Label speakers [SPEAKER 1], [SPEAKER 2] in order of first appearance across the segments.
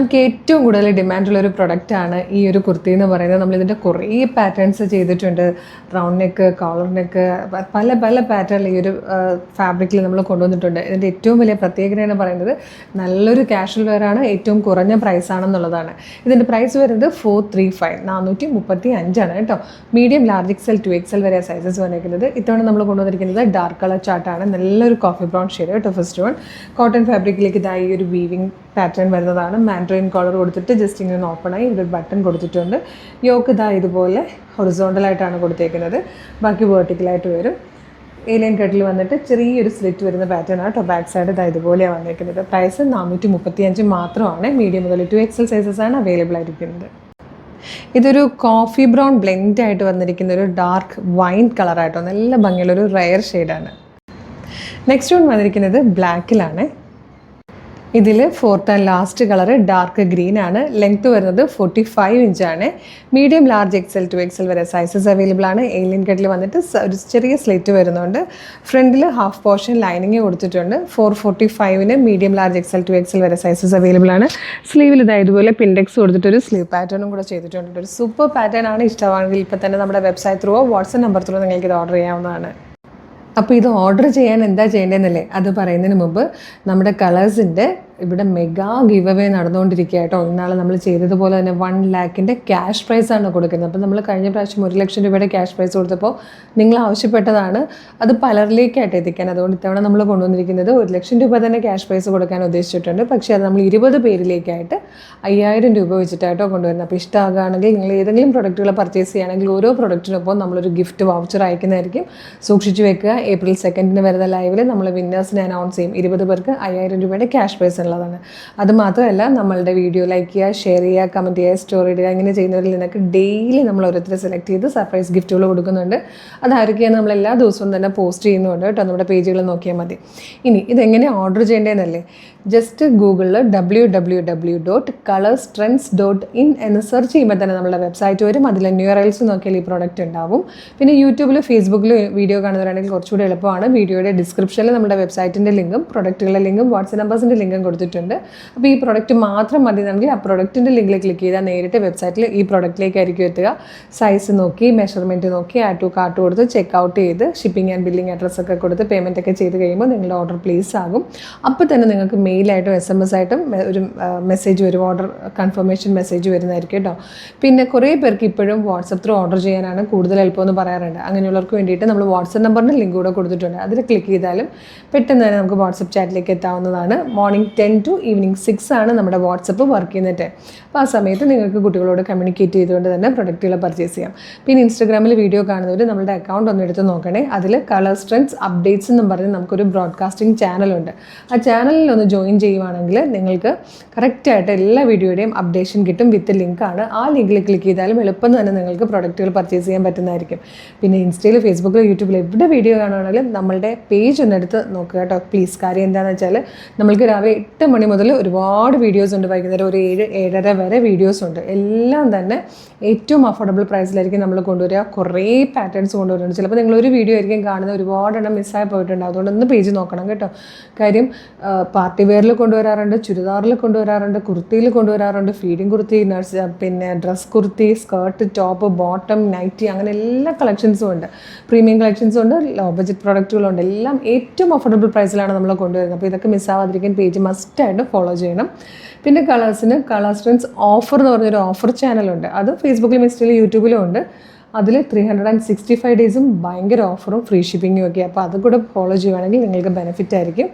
[SPEAKER 1] നമുക്ക് ഏറ്റവും കൂടുതൽ ഡിമാൻഡുള്ള ഒരു പ്രൊഡക്റ്റാണ് ഈ ഒരു കുർത്തി എന്ന് പറയുന്നത്. നമ്മളിതിൻ്റെ കുറേ പാറ്റേൺസ് ചെയ്തിട്ടുണ്ട്. റൗണ്ട് നെക്ക്, കോളർ നെക്ക്, പല പല പാറ്റേണിൽ ഈ ഒരു ഫാബ്രിക്കിൽ നമ്മൾ കൊണ്ടുവന്നിട്ടുണ്ട്. ഇതിൻ്റെ ഏറ്റവും വലിയ പ്രത്യേകത എന്ന് പറയുന്നത് നല്ലൊരു കാഷ്വൽ വെയർ ആണ്, ഏറ്റവും കുറഞ്ഞ പ്രൈസാണെന്നുള്ളതാണ്. ഇതിൻ്റെ പ്രൈസ് വരുന്നത് 435, 435 കേട്ടോ. മീഡിയം, ലാർജ് എക്സൽ, 2XL വരെ സൈസസ് വന്നിരിക്കുന്നത്. ഇത്തവണ നമ്മൾ കൊണ്ടുവന്നിരിക്കുന്നത് ഡാർക്ക് കളർ ചാർട്ടാണ്. നല്ലൊരു കോഫി ബ്രൗൺ ഷെയ്ഡ് കേട്ടോ. ഫസ്റ്റ് വൺ കോട്ടൺ ഫാബ്രിക്കിലേക്ക് ഇതായി ഒരു വീവിങ് പാറ്റേൺ വരുന്നതാണ്. മാൻഡ്രിൻ കോളർ കൊടുത്തിട്ട് ജസ്റ്റ് ഇങ്ങനെ ഓപ്പണായി ഇവിടെ ഒരു ബട്ടൺ കൊടുത്തിട്ടുണ്ട്. യോക്ക് ഇതാ ഇതുപോലെ ഹൊറിസോണ്ടലായിട്ടാണ് കൊടുത്തേക്കുന്നത്, ബാക്കി വേർട്ടിക്കലായിട്ട് വരും. ഏലിയൻ കട്ടിൽ വന്നിട്ട് ചെറിയൊരു സ്ലിറ്റ് വരുന്ന പാറ്റേൺ ആണ് കേട്ടോ. ബാക്ക് സൈഡ് ഇതാ ഇതുപോലെയാണ് വന്നിരിക്കുന്നത്. പ്രൈസ് 435 മാത്രമാണ്. മീഡിയം മുതൽ 2XL സൈസസ് ആണ് അവൈലബിൾ ആയിരിക്കുന്നത്. ഇതൊരു കോഫി ബ്രൗൺ ബ്ലെൻഡ് ആയിട്ട് വന്നിരിക്കുന്ന ഒരു ഡാർക്ക് വൈൻ കളറായിട്ടോ, നല്ല ഭംഗിയുള്ളൊരു റയർ ഷെയ്ഡാണ്. നെക്സ്റ്റ് വൺ വന്നിരിക്കുന്നത് ബ്ലാക്കിലാണ്. ഇതിൽ fourth and last colour dark green ആണ്. ലെങ്ത് വരുന്നത് 45 ഇഞ്ചാണ്. മീഡിയം, ലാർജ് എക്സൽ, 2XL വരെ സൈസസ് അവൈലബിൾ ആണ്. ഏലിയൻ കട്ടിൽ വന്നിട്ട് ഒരു ചെറിയ സ്ലിറ്റ് വരുന്നുണ്ട്. ഫ്രണ്ടിൽ ഹാഫ് പോർഷൻ ലൈനിങ് കൊടുത്തിട്ടുണ്ട്. 445 മീഡിയം, ലാർജ് എക്സൽ, 2XL വരെ സൈസസ് അവൈലബിൾ ആണ്. സ്ലീവിൽ ഇതുപോലെ പിൻഡെക്സ് കൊടുത്തിട്ടൊരു സ്ലീവ് പാറ്റേണും കൂടെ ചെയ്തിട്ടുണ്ട്. ഒരു സൂപ്പർ പാറ്റേൺ ആണ്. ഇഷ്ടമാണെങ്കിൽ ഇപ്പോൾ തന്നെ നമ്മുടെ വെബ്സൈറ്റ് ത്രൂവോ വാട്സ്ആപ്പ് നമ്പർ ത്രൂവോ നിങ്ങൾക്ക് ഇത് ഓർഡർ ചെയ്യാവുന്നതാണ്. അപ്പോൾ ഇത് ഓർഡർ ചെയ്യാൻ എന്താ ചെയ്യേണ്ടതെന്നല്ലേ അത് പറയുന്നതിന് മുമ്പ് നമ്മുടെ കളേഴ്സിൻ്റെ ഇവിടെ മെഗാ ഗിവ് അവേ നടന്നുകൊണ്ടിരിക്കുക കേട്ടോ. ഇന്നാൾ നമ്മൾ ചെയ്തതുപോലെ തന്നെ 1 lakhിൻ്റെ ക്യാഷ് പ്രൈസാണ് കൊടുക്കുന്നത്. അപ്പോൾ നമ്മൾ കഴിഞ്ഞ പ്രാവശ്യം 1 ലക്ഷം രൂപയുടെ ക്യാഷ് പ്രൈസ് കൊടുത്തപ്പോൾ നിങ്ങൾ ആവശ്യപ്പെട്ടതാണ് അത് പലരിലേക്കായിട്ട് എത്തിക്കാൻ. അതുകൊണ്ട് ഇത്തവണ നമ്മൾ കൊണ്ടുവന്നിരിക്കുന്നത് 1 ലക്ഷം രൂപ തന്നെ ക്യാഷ് പ്രൈസ് കൊടുക്കാൻ ഉദ്ദേശിച്ചിട്ടുണ്ട്. പക്ഷേ അത് നമ്മൾ 20 പേരിലേക്കായിട്ട് 5000 രൂപ വെച്ചിട്ടായിട്ടോ കൊണ്ടുവരുന്നത്. അപ്പോൾ ഇഷ്ടമാകുകയാണെങ്കിൽ നിങ്ങൾ ഏതെങ്കിലും പ്രൊഡക്റ്റുകൾ പർച്ചേസ് ചെയ്യുകയാണെങ്കിൽ ഓരോ പ്രൊഡക്റ്റിനൊപ്പം നമ്മളൊരു ഗിഫ്റ്റ് വൗച്ചർ അയക്കുന്നതായിരിക്കും. സൂക്ഷിച്ച് വെക്കുക. April 2 വരുന്ന ലൈവിൽ നമ്മൾ വിന്നേഴ്സിനെ അനൗൺസ് ചെയ്യും. 20 പേർക്ക് 5000 രൂപയുടെ ക്യാഷ് പ്രൈസ് ഉള്ളതാണ്. അതുമാത്രമല്ല നമ്മളുടെ വീഡിയോ ലൈക്ക് ചെയ്യുക, ഷെയർ ചെയ്യുക, കമൻറ്റ് ചെയ്യുക, സ്റ്റോറി ഇടുക, ഇങ്ങനെ ചെയ്യുന്നവരിൽ നിന്നൊക്കെ ഡെയിലി നമ്മൾ ഓരോരുത്തരെ സെലക്ട് ചെയ്ത് സർപ്രൈസ് ഗിഫ്റ്റുകൾ കൊടുക്കുന്നുണ്ട്. അതായിരിക്കും നമ്മൾ എല്ലാ ദിവസവും തന്നെ പോസ്റ്റ് ചെയ്യുന്നുണ്ട് കേട്ടോ. നമ്മുടെ പേജുകൾ നോക്കിയാൽ മതി. ഇനി ഇതെങ്ങനെ ഓർഡർ ചെയ്യേണ്ടതെന്നല്ലേ, ജസ്റ്റ് ഗൂഗിളിൽ www.colorstrends.in എന്ന് സെർച്ച് ചെയ്യുമ്പോൾ തന്നെ നമ്മുടെ വെബ്സൈറ്റ് വരും. അതിൽ URLs നോക്കിയാൽ ഈ പ്രോഡക്റ്റ് ഉണ്ടാവും. പിന്നെ യൂട്യൂബിൽ, ഫേസ്ബുക്കിൽ വീഡിയോ കാണുന്നവരാണെങ്കിൽ കുറച്ചുകൂടി എളുപ്പമാണ്. വീഡിയോയുടെ ഡിസ്ക്രിപ്ഷനിൽ നമ്മുടെ വെബ്സൈറ്റിൻ്റെ ലിങ്കും പ്രൊഡക്റ്റുകളുടെ ലിങ്കും വാട്സ്ആപ്പ് നമ്പേഴ്സിൻ്റെ ലിങ്കും കൊടുത്തിട്ടുണ്ട്. അപ്പോൾ ഈ പ്രോഡക്റ്റ് മാത്രം മതി എന്നെങ്കിൽ ആ പ്രോഡക്റ്റിൻ്റെ ലിങ്കിൽ ക്ലിക്ക് ചെയ്താൽ നേരിട്ട് വെബ്സൈറ്റിൽ ഈ പ്രോഡക്റ്റിലേക്കായിരിക്കും എത്തുക. സൈസ് നോക്കി, മെഷർമെൻറ്റ് നോക്കി, ആഡ് ടു കാർട്ട് കൊടുത്ത് ചെക്ക് ഔട്ട് ചെയ്ത് ഷിപ്പിംഗ് ആൻഡ് ബില്ലിംഗ് അഡ്രസ്സൊക്കെ കൊടുത്ത് പേയ്മെൻ്റ് ഒക്കെ ചെയ്ത് കഴിയുമ്പോൾ നിങ്ങളുടെ ഓർഡർ പ്ലേസ് ആകും. അപ്പോൾ തന്നെ നിങ്ങൾക്ക് മെയിലായിട്ടും SMS ആയിട്ടും ഒരു മെസ്സേജ് വരും, ഓർഡർ കൺഫർമേഷൻ മെസ്സേജ് വരുന്നതായിരിക്കും കേട്ടോ. പിന്നെ കുറേ പേർക്ക് ഇപ്പോഴും വാട്സപ്പ് ത്രൂ ഓർഡർ ചെയ്യാനാണ് കൂടുതൽ എളുപ്പമെന്ന് പറയാറുണ്ട്. അങ്ങനെയുള്ളവർക്ക് വേണ്ടിയിട്ട് നമ്മൾ വാട്സപ്പ് നമ്പറിൻ്റെ ലിങ്ക് കൂടെ കൊടുത്തിട്ടുണ്ട്. അതിൽ ക്ലിക്ക് ചെയ്താലും പെട്ടെന്ന് തന്നെ നമുക്ക് വാട്സപ്പ് ചാറ്റിലേക്ക് എത്താവുന്നതാണ്. മോർണിംഗ് 10 to ഈവനിങ് 6 ആണ് നമ്മുടെ വാട്സപ്പ് വർക്ക് ചെയ്യുന്ന ടൈം. അപ്പോൾ ആ സമയത്ത് നിങ്ങൾക്ക് കുട്ടികളോട് കമ്മ്യൂണിക്കേറ്റ് ചെയ്തുകൊണ്ട് തന്നെ പ്രൊഡക്റ്റുകൾ പർച്ചേസ് ചെയ്യാം. പിന്നെ ഇൻസ്റ്റാഗ്രാമിൽ വീഡിയോ കാണുന്നവർ നമ്മുടെ അക്കൗണ്ട് ഒന്ന് എടുത്ത് നോക്കണേ. അതിൽ കളേഴ്സ് ട്രെൻഡ്സ് അപ്ഡേറ്റ്സ് എന്നും പറഞ്ഞ് നമുക്കൊരു ബ്രോഡ്കാസ്റ്റിംഗ് ചാനലുണ്ട്. ആ ചാനലിൽ ഒന്ന് ജോയിൻ ചെയ്യുവാണെങ്കിൽ നിങ്ങൾക്ക് കറക്റ്റായിട്ട് എല്ലാ വീഡിയോയുടെയും അപ്ഡേഷൻ കിട്ടും. വിത്ത് ലിങ്കാണ്. ആ ലിങ്കിൽ ക്ലിക്ക് ചെയ്താലും എളുപ്പം തന്നെ നിങ്ങൾക്ക് പ്രൊഡക്റ്റുകൾ പർച്ചേസ് ചെയ്യാൻ പറ്റുന്നതായിരിക്കും. പിന്നെ ഇൻസ്റ്റയിൽ, ഫേസ്ബുക്കിൽ, യൂട്യൂബിൽ എവിടെ വീഡിയോ കാണുകയാണെങ്കിലും നമ്മളുടെ പേജ് ഒന്ന് എടുത്ത് നോക്കുക കേട്ടോ പ്ലീസ്. കാര്യം എന്താണെന്ന് വെച്ചാൽ നമ്മൾക്ക് രാവിലെ 8 മണി മുതൽ ഒരുപാട് വീഡിയോസ് ഉണ്ട്. വൈകുന്നേരം ഒരു 7-7:30 വരെ വീഡിയോസ് ഉണ്ട്. എല്ലാം തന്നെ ഏറ്റവും അഫോർഡബിൾ പ്രൈസിലായിരിക്കും നമ്മൾ കൊണ്ടുവരിക. കുറേ പാറ്റേൺസ് കൊണ്ടുവരുന്നുണ്ട്. ചിലപ്പോൾ നിങ്ങളൊരു വീഡിയോ ആയിരിക്കും കാണുന്നത്, ഒരുപാടെണ്ണം മിസ്സായി പോയിട്ടുണ്ട്. അതുകൊണ്ട് ഒന്ന് പേജ് നോക്കണം കേട്ടോ. കാര്യം പാർട്ടി വെയറിൽ കൊണ്ടുവരാറുണ്ട്, ചുരിദാറിൽ കൊണ്ടുവരാറുണ്ട്, കുർത്തിയിൽ കൊണ്ടുവരാറുണ്ട്, ഫീഡിങ് കുർത്തി, പിന്നെ dress kurti, skirt, top, bottom, nighty, അങ്ങനെ എല്ലാ കളക്ഷൻസും ഉണ്ട്. പ്രീമിയം കളക്ഷൻസും ഉണ്ട്, ലോ ബഡ്ജറ്റ് പ്രൊഡക്റ്റുകളുണ്ട്. എല്ലാം ഏറ്റവും അഫോർഡബിൾ പ്രൈസിലാണ് നമ്മൾ കൊണ്ടുവരുന്നത്. അപ്പോൾ ഇതൊക്കെ മിസ്സാവാതിരിക്കാൻ പേജ് മസ്റ്റായിട്ട് ഫോളോ ചെയ്യണം. പിന്നെ കളേഴ്സിന് കളേഴ്സ് ട്രെൻഡ്സ് ഓഫർ എന്ന് പറഞ്ഞൊരു ഓഫർ ചാനലുണ്ട്. അത് ഫേസ്ബുക്കിലും ഇൻസ്റ്റയിലും യൂട്യൂബിലും ഉണ്ട്. അതിൽ 365 ഡേയ്സും ഭയങ്കര ഓഫറും ഫ്രീ ഷിപ്പിങ്ങും ഒക്കെ. അപ്പോൾ അത് കൂടെ ഫോളോ ചെയ്യുകയാണെങ്കിൽ നിങ്ങൾക്ക് ബെനിഫിറ്റ് ആയിരിക്കും.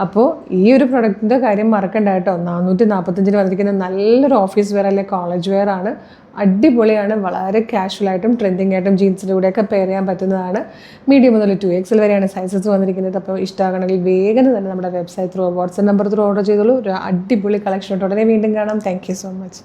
[SPEAKER 1] അപ്പോൾ ഈ ഒരു പ്രൊഡക്റ്റിൻ്റെ കാര്യം മറക്കണ്ട കേട്ടോ. 445 വന്നിരിക്കുന്ന നല്ലൊരു ഓഫീസ് വെയർ അല്ലെ കോളേജ് വെയർ ആണ്. അടിപൊളിയാണ്. വളരെ കാഷ്വലായിട്ടും ട്രെൻഡിങ് ആയിട്ടും ജീൻസിൻ്റെ കൂടെയൊക്കെ പെയർ ചെയ്യാൻ പറ്റുന്നതാണ്. മീഡിയം മുതൽ 2XL വരെയാണ് സൈസസ് വന്നിരിക്കുന്നത്. അപ്പോൾ ഇഷ്ടമാകണമെങ്കിൽ വേഗം തന്നെ നമ്മുടെ website through WhatsApp number through order ചെയ്തോളൂ. ഒരു അടിപൊളി കളക്ഷൻ ഉടനെ വീണ്ടും കാണാം. Thank you so much.